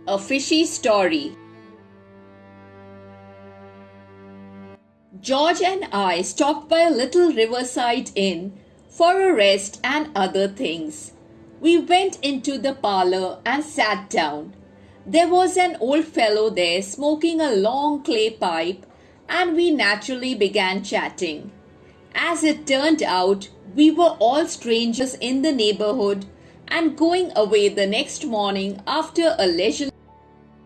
A Fishy Story. George and I stopped by a little riverside inn for a rest and other things. We went into the parlor and sat down. There was an old fellow there smoking a long clay pipe, and we naturally began chatting. As it turned out, we were all strangers in the neighborhood and going away the next morning after a leisurely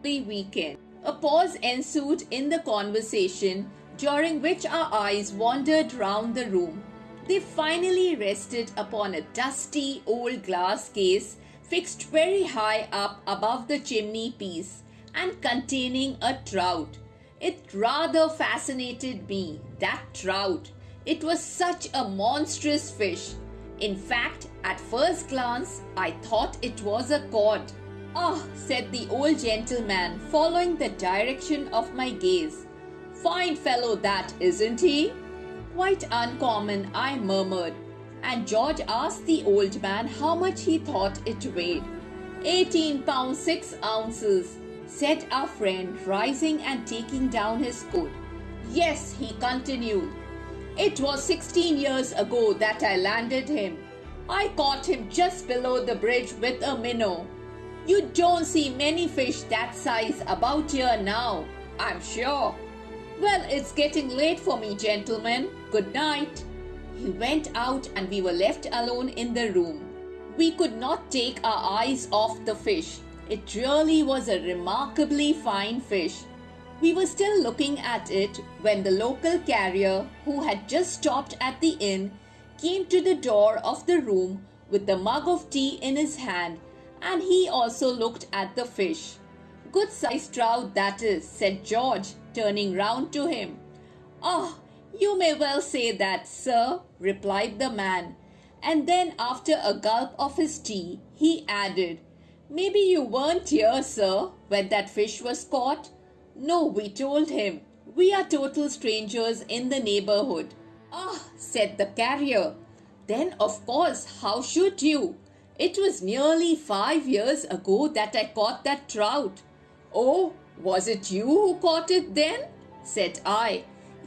weekend. A pause ensued in the conversation, during which our eyes wandered round the room. They finally rested upon a dusty old glass case fixed very high up above the chimney piece and containing a trout. It rather fascinated me, that trout. It was such a monstrous fish. In fact, at first glance, I thought it was a cod. "Ah," said the old gentleman, following the direction of my gaze. "Fine fellow that, isn't he?" "Quite uncommon," I murmured, and George asked the old man how much he thought it weighed. 18 pounds 6 ounces, said our friend, rising and taking down his coat. "Yes," he continued, "it was 16 years ago that I landed him. I caught him just below the bridge with a minnow. You don't see many fish that size about here now, I'm sure. Well, it's getting late for me, gentlemen. Good night." He went out and we were left alone in the room. We could not take our eyes off the fish. It really was a remarkably fine fish. We were still looking at it when the local carrier, who had just stopped at the inn, came to the door of the room with a mug of tea in his hand, and he also looked at the fish. "Good-sized trout, that is," said George, turning round to him. "Ah, you may well say that, sir," replied the man. And then, after a gulp of his tea, he added, "Maybe you weren't here, sir, when that fish was caught?" "No," we told him. "We are total strangers in the neighborhood." "Ah," said the carrier. "Then, of course, how should you? It was nearly 5 years ago that I caught that trout." "Oh, was it you who caught it then?" said I.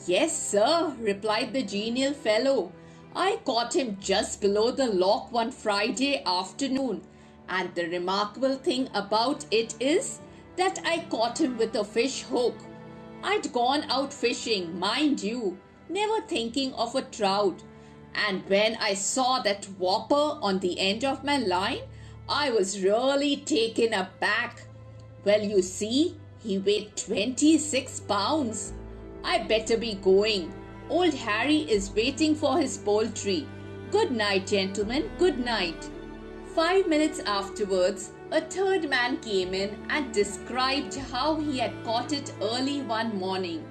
"Yes, sir," replied the genial fellow. "I caught him just below the lock one Friday afternoon, and the remarkable thing about it is that I caught him with a fish hook. I'd gone out fishing, mind you, never thinking of a trout, and when I saw that whopper on the end of my line, I was really taken aback. Well, you see, he weighed 26 pounds. I better be going. Old Harry is waiting for his poultry. Good night, gentlemen, good night." 5 minutes afterwards, a third man came in and described how he had caught it early one morning.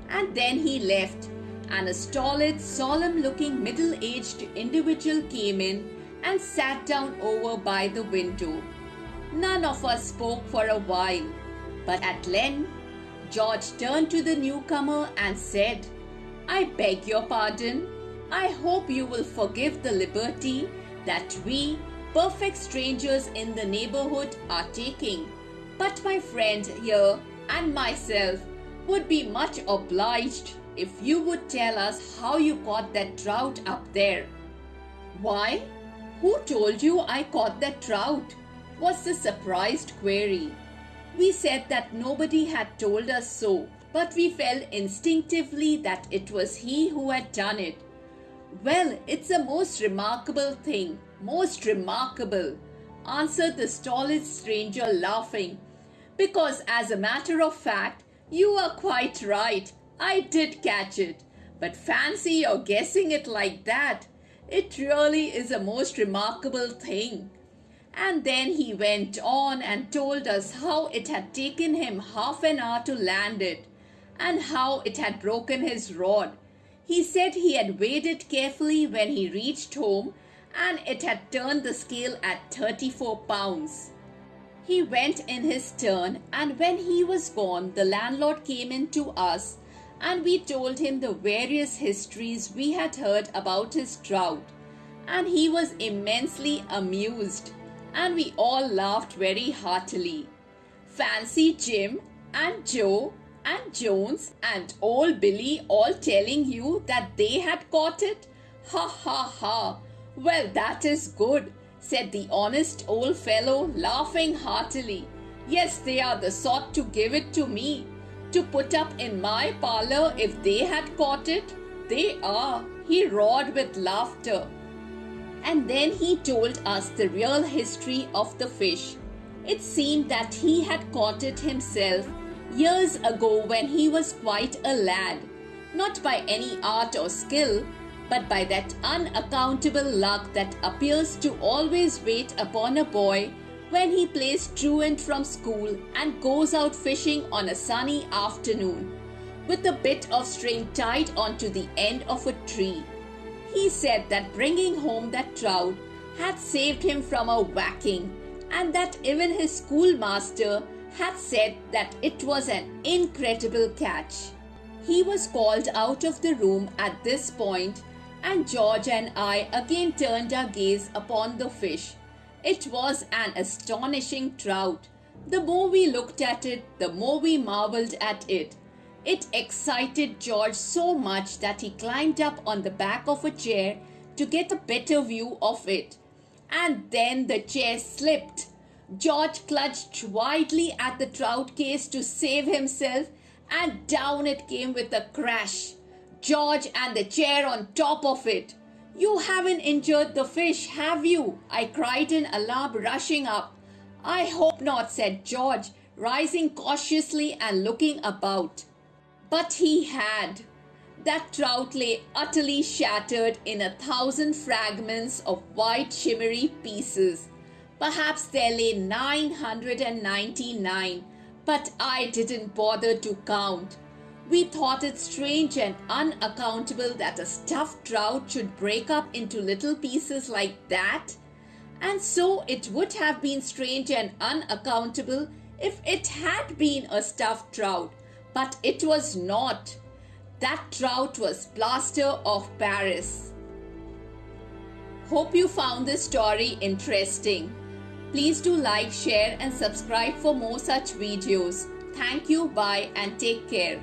And then he left, and a stolid, solemn-looking middle-aged individual came in and sat down over by the window. None of us spoke for a while, but at length George turned to the newcomer and said, "I beg your pardon. I hope you will forgive the liberty that we, perfect strangers in the neighborhood, are taking. But my friend here and myself would be much obliged if you would tell us how you caught that trout up there." "Why, who told you I caught that trout?" was the surprised query. We said that nobody had told us so, but we felt instinctively that it was he who had done it. "Well, it's a most remarkable thing, most remarkable," answered the stolid stranger, laughing, "because as a matter of fact, you are quite right. I did catch it. But fancy your guessing it like that. It really is a most remarkable thing." And then he went on and told us how it had taken him half an hour to land it, and how it had broken his rod. He said he had weighed it carefully when he reached home, and it had turned the scale at 34 pounds. He went in his turn, and when he was gone, the landlord came in to us, and we told him the various histories we had heard about his trout, and he was immensely amused, and we all laughed very heartily. Fancy Jim and Joe and Jones and old Billy all telling you that they had caught it? Ha ha ha! Well, that is good, said the honest old fellow, laughing heartily. Yes, they are the sort to give it to me, to put up in my parlour if they had caught it. They are, he roared with laughter. And then he told us the real history of the fish. It seemed that he had caught it himself years ago when he was quite a lad, not by any art or skill, but by that unaccountable luck that appears to always wait upon a boy when he plays truant from school and goes out fishing on a sunny afternoon, with a bit of string tied onto the end of a tree. He said that bringing home that trout had saved him from a whacking, and that even his schoolmaster had said that it was an incredible catch. He was called out of the room at this point, and George and I again turned our gaze upon the fish. It was an astonishing trout. The more we looked at it, the more we marveled at it. It excited George so much that he climbed up on the back of a chair to get a better view of it. And then the chair slipped. George clutched wildly at the trout case to save himself, and down it came with a crash. George and the chair on top of it. You haven't injured the fish, have you? I cried in alarm, rushing up. I hope not, said George, rising cautiously and looking about. But he had. That trout lay utterly shattered in 1,000 fragments of white shimmery pieces. Perhaps there lay 999, but I didn't bother to count. We thought it strange and unaccountable that a stuffed trout should break up into little pieces like that. And so it would have been strange and unaccountable if it had been a stuffed trout, but it was not. That trout was plaster of Paris. Hope you found this story interesting. Please do like, share and subscribe for more such videos. Thank you, bye and take care.